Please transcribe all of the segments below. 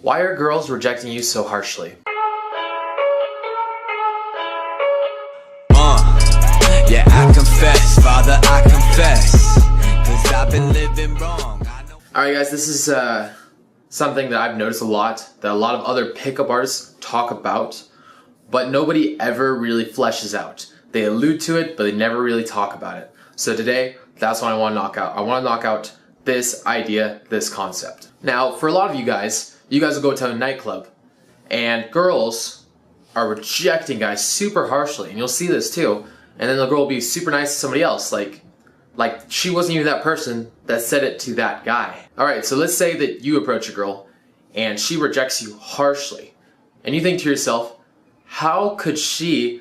Why are girls rejecting you so harshly? Yeah, I confess, Father, I confess, 'cause I've been living wrong. Alright guys, this is something that I've noticed a lot, that a lot of other pickup artists talk about, but nobody ever really fleshes out. They allude to it, but they never really talk about it. So today, that's what I want to knock out. I want to knock out this idea, this concept. Now, for a lot of you guys will go to a nightclub, and girls are rejecting guys super harshly, and you'll see this too. And then the girl will be super nice to somebody else, like she wasn't even that person that said it to that guy. Alright, so let's say that you approach a girl and she rejects you harshly. And you think to yourself, how could she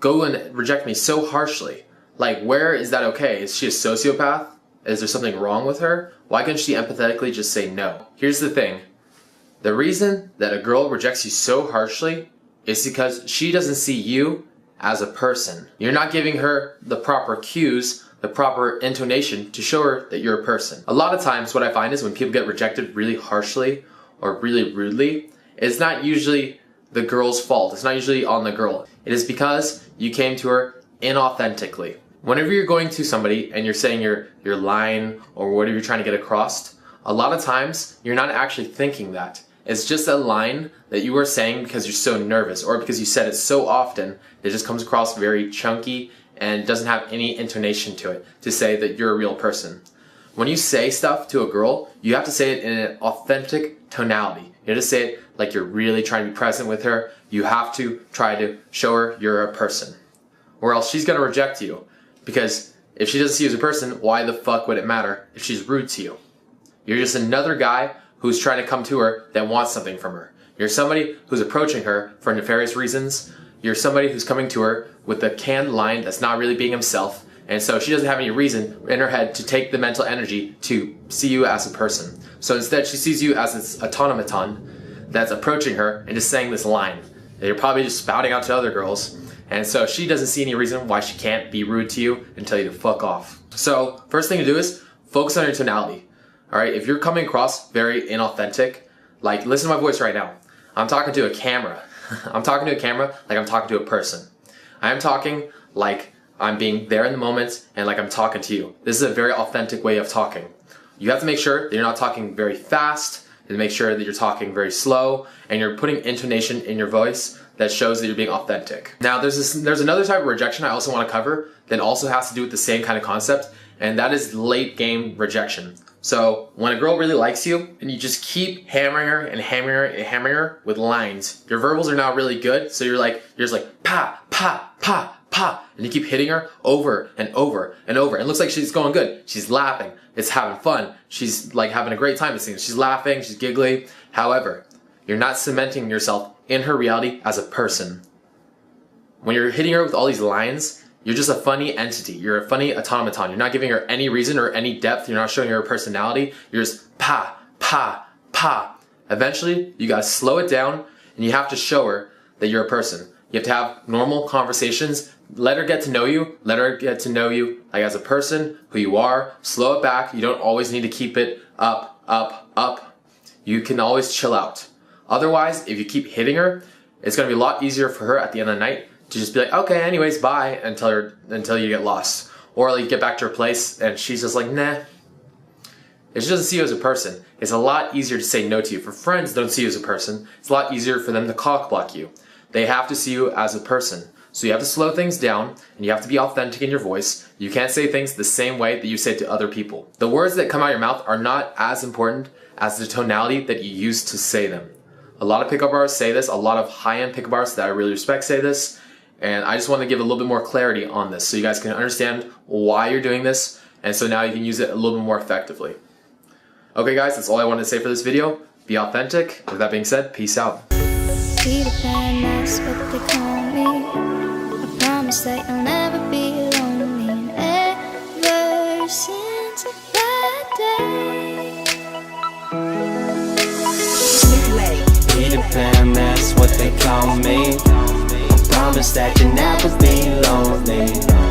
go and reject me so harshly? Like, where is that okay? Is she a sociopath? Is there something wrong with her? Why couldn't she empathetically just say no? Here's the thing. The reason that a girl rejects you so harshly is because she doesn't see you as a person. You're not giving her the proper cues, the proper intonation to show her that you're a person. A lot of times what I find is when people get rejected really harshly or really rudely, it's not usually the girl's fault. It's not usually on the girl. It is because you came to her inauthentically. Whenever you're going to somebody and you're saying your line or whatever you're trying to get across, a lot of times you're not actually thinking that. It's just a line that you are saying because you're so nervous or because you said it so often that it just comes across very chunky and doesn't have any intonation to it to say that you're a real person. When you say stuff to a girl, you have to say it in an authentic tonality. You have to say it like you're really trying to be present with her. You have to try to show her you're a person. Or else she's going to reject you. Because if she doesn't see you as a person, why the fuck would it matter if she's rude to you? You're just another guy who's trying to come to her that wants something from her. You're somebody who's approaching her for nefarious reasons. You're somebody who's coming to her with a canned line that's not really being himself, and so she doesn't have any reason in her head to take the mental energy to see you as a person. So instead she sees you as this automaton that's approaching her and just saying this line that you're probably just spouting out to other girls, and so she doesn't see any reason why she can't be rude to you and tell you to fuck off. So first thing to do is focus on your tonality. Alright, if you're coming across very inauthentic, like listen to my voice right now. I'm talking to a camera. I'm talking to a camera like I'm talking to a person. I'm talking like I'm being there in the moment and like I'm talking to you. This is a very authentic way of talking. You have to make sure that you're not talking very fast, and make sure that you're talking very slow, and you're putting intonation in your voice that shows that you're being authentic. Now there's another type of rejection I also want to cover that also has to do with the same kind of concept, and that is late game rejection. So when a girl really likes you and you just keep hammering her and hammering her and hammering her with lines, your verbals are not really good, so you're just like pa, pa, pa, pa, and you keep hitting her over and over and over. It looks like she's going good. She's laughing. It's having fun. She's like having a great time listening. She's laughing. She's giggly. However, you're not cementing yourself in her reality as a person. When you're hitting her with all these lines, you're just a funny entity. You're a funny automaton. You're not giving her any reason or any depth. You're not showing her personality. You're just pa, pa, pa. Eventually, you gotta slow it down and you have to show her that you're a person. You have to have normal conversations. Let her get to know you. Let her get to know you like as a person, who you are. Slow it back. You don't always need to keep it up, up, up. You can always chill out. Otherwise, if you keep hitting her, it's gonna be a lot easier for her at the end of the night to just be like, okay, anyways, bye, until you get lost. Or like get back to her place and she's just like, nah. If she doesn't see you as a person, it's a lot easier to say no to you. For friends don't see you as a person, it's a lot easier for them to cock block you. They have to see you as a person. So you have to slow things down and you have to be authentic in your voice. You can't say things the same way that you say to other people. The words that come out of your mouth are not as important as the tonality that you use to say them. A lot of pickup artists say this, a lot of high-end pickup artists that I really respect say this, and I just want to give a little bit more clarity on this so you guys can understand why you're doing this, and so now you can use it a little bit more effectively. Okay guys, that's all I wanted to say for this video. Be authentic. With that being said, peace out. Peter Pan, that's what they call me. I promise that you'll never be lonely. And ever since that day, Peter Pan, that's what they call me. I promise that you'll never be lonely.